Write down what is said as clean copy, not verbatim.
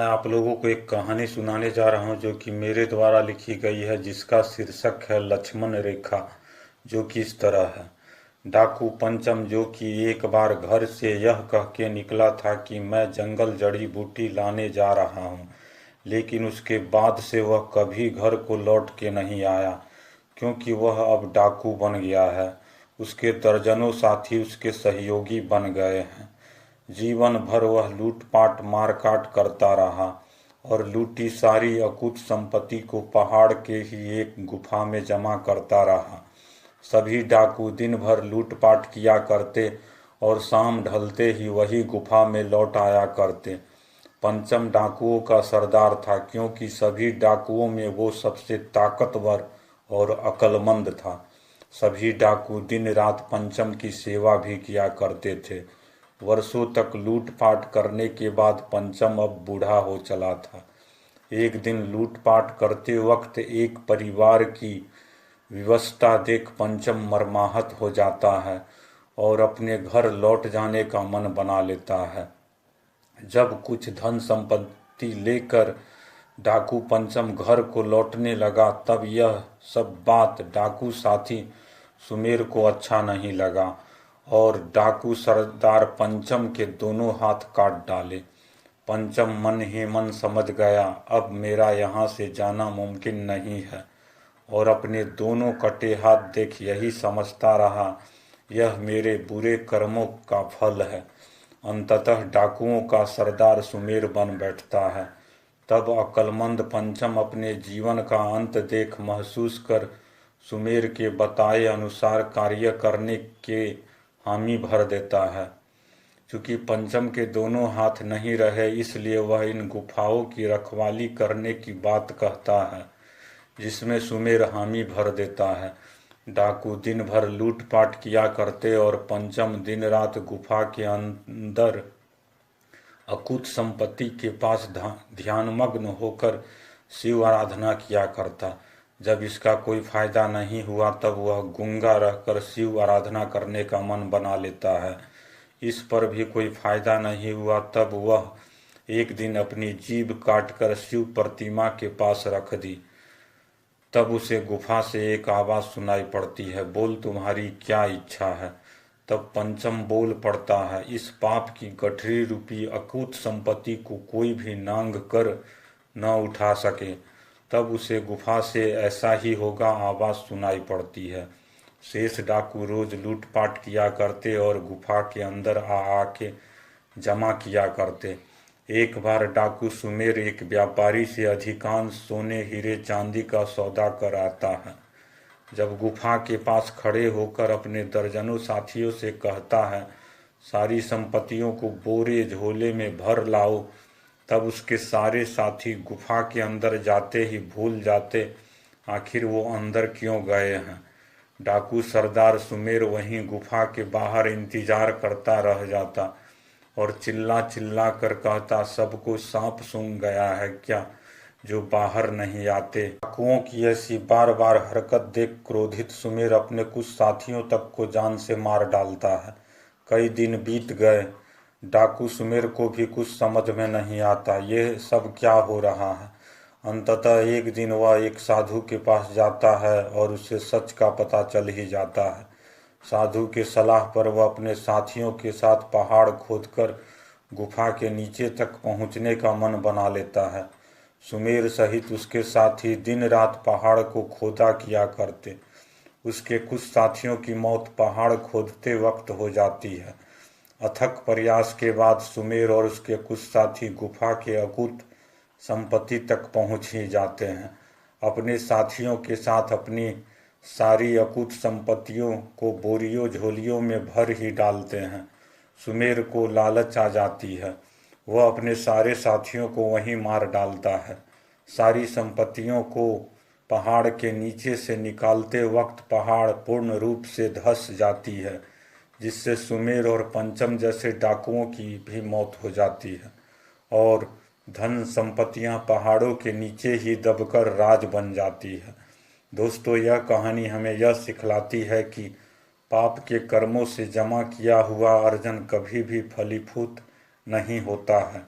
मैं आप लोगों को एक कहानी सुनाने जा रहा हूँ जो कि मेरे द्वारा लिखी गई है, जिसका शीर्षक है लक्ष्मण रेखा। जो कि इस तरह है। डाकू पंचम, जो कि एक बार घर से यह कह के निकला था कि मैं जंगल जड़ी बूटी लाने जा रहा हूँ, लेकिन उसके बाद से वह कभी घर को लौट के नहीं आया, क्योंकि वह अब डाकू बन गया है। उसके दर्जनों साथी उसके सहयोगी बन गए हैं। जीवन भर वह लूटपाट मारकाट करता रहा और लूटी सारी अकूत संपत्ति को पहाड़ के ही एक गुफा में जमा करता रहा। सभी डाकू दिन भर लूटपाट किया करते और शाम ढलते ही वही गुफा में लौट आया करते। पंचम डाकुओं का सरदार था, क्योंकि सभी डाकुओं में वो सबसे ताकतवर और अक्लमंद था। सभी डाकू दिन रात पंचम की सेवा भी किया करते थे। वर्षों तक लूटपाट करने के बाद पंचम अब बूढ़ा हो चला था। एक दिन लूटपाट करते वक्त एक परिवार की विवशता देख पंचम मर्माहत हो जाता है और अपने घर लौट जाने का मन बना लेता है। जब कुछ धन संपत्ति लेकर डाकू पंचम घर को लौटने लगा, तब यह सब बात डाकू साथी सुमेर को अच्छा नहीं लगा और डाकू सरदार पंचम के दोनों हाथ काट डाले। पंचम मन ही मन समझ गया, अब मेरा यहाँ से जाना मुमकिन नहीं है, और अपने दोनों कटे हाथ देख यही समझता रहा, यह मेरे बुरे कर्मों का फल है। अंततः डाकुओं का सरदार सुमेर बन बैठता है। तब अक्लमंद पंचम अपने जीवन का अंत देख महसूस कर सुमेर के बताए अनुसार कार्य करने के हामी भर देता है। चूंकि पंचम के दोनों हाथ नहीं रहे, इसलिए वह इन गुफाओं की रखवाली करने की बात कहता है, जिसमें सुमेर हामी भर देता है। डाकू दिन भर लूटपाट किया करते और पंचम दिन रात गुफा के अंदर अकूत संपत्ति के पास ध्यानमग्न होकर शिव आराधना किया करता। जब इसका कोई फायदा नहीं हुआ, तब वह गूंगा रहकर शिव आराधना करने का मन बना लेता है। इस पर भी कोई फायदा नहीं हुआ, तब वह एक दिन अपनी जीभ काटकर शिव प्रतिमा के पास रख दी। तब उसे गुफा से एक आवाज़ सुनाई पड़ती है, बोल तुम्हारी क्या इच्छा है। तब पंचम बोल पड़ता है, इस पाप की गठरी रूपी अकूत संपत्ति को कोई भी नांग कर न उठा सके। तब उसे गुफा से ऐसा ही होगा आवाज़ सुनाई पड़ती है। शेष डाकू रोज लूटपाट किया करते और गुफा के अंदर आ आके जमा किया करते। एक बार डाकू सुमेर एक व्यापारी से अधिकांश सोने हीरे चांदी का सौदा कर आता है। जब गुफा के पास खड़े होकर अपने दर्जनों साथियों से कहता है, सारी संपत्तियों को बोरे झोले में भर लाओ, तब उसके सारे साथी गुफा के अंदर जाते ही भूल जाते आखिर वो अंदर क्यों गए हैं। डाकू सरदार सुमेर वहीं गुफा के बाहर इंतजार करता रह जाता और चिल्ला चिल्ला कर कहता, सबको सांप सूंघ गया है क्या जो बाहर नहीं आते। डाकुओं की ऐसी बार बार हरकत देख क्रोधित सुमेर अपने कुछ साथियों तक को जान से मार डालता है। कई दिन बीत गए, डाकू सुमेर को भी कुछ समझ में नहीं आता ये सब क्या हो रहा है। अंततः एक दिन वह एक साधु के पास जाता है और उसे सच का पता चल ही जाता है। साधु के सलाह पर वह अपने साथियों के साथ पहाड़ खोदकर गुफा के नीचे तक पहुंचने का मन बना लेता है। सुमेर सहित उसके साथी दिन रात पहाड़ को खोदा किया करते। उसके कुछ साथियों की मौत पहाड़ खोदते वक्त हो जाती है। अथक प्रयास के बाद सुमेर और उसके कुछ साथी गुफा के अकूत संपत्ति तक पहुंच ही जाते हैं। अपने साथियों के साथ अपनी सारी अकूत संपत्तियों को बोरियों झोलियों में भर ही डालते हैं। सुमेर को लालच आ जाती है, वह अपने सारे साथियों को वहीं मार डालता है। सारी संपत्तियों को पहाड़ के नीचे से निकालते वक्त पहाड़ पूर्ण रूप से धंस जाती है, जिससे सुमेर और पंचम जैसे डाकुओं की भी मौत हो जाती है और धन संपत्तियां पहाड़ों के नीचे ही दबकर राज बन जाती है। दोस्तों, यह कहानी हमें यह सिखलाती है कि पाप के कर्मों से जमा किया हुआ अर्जन कभी भी फलीभूत नहीं होता है।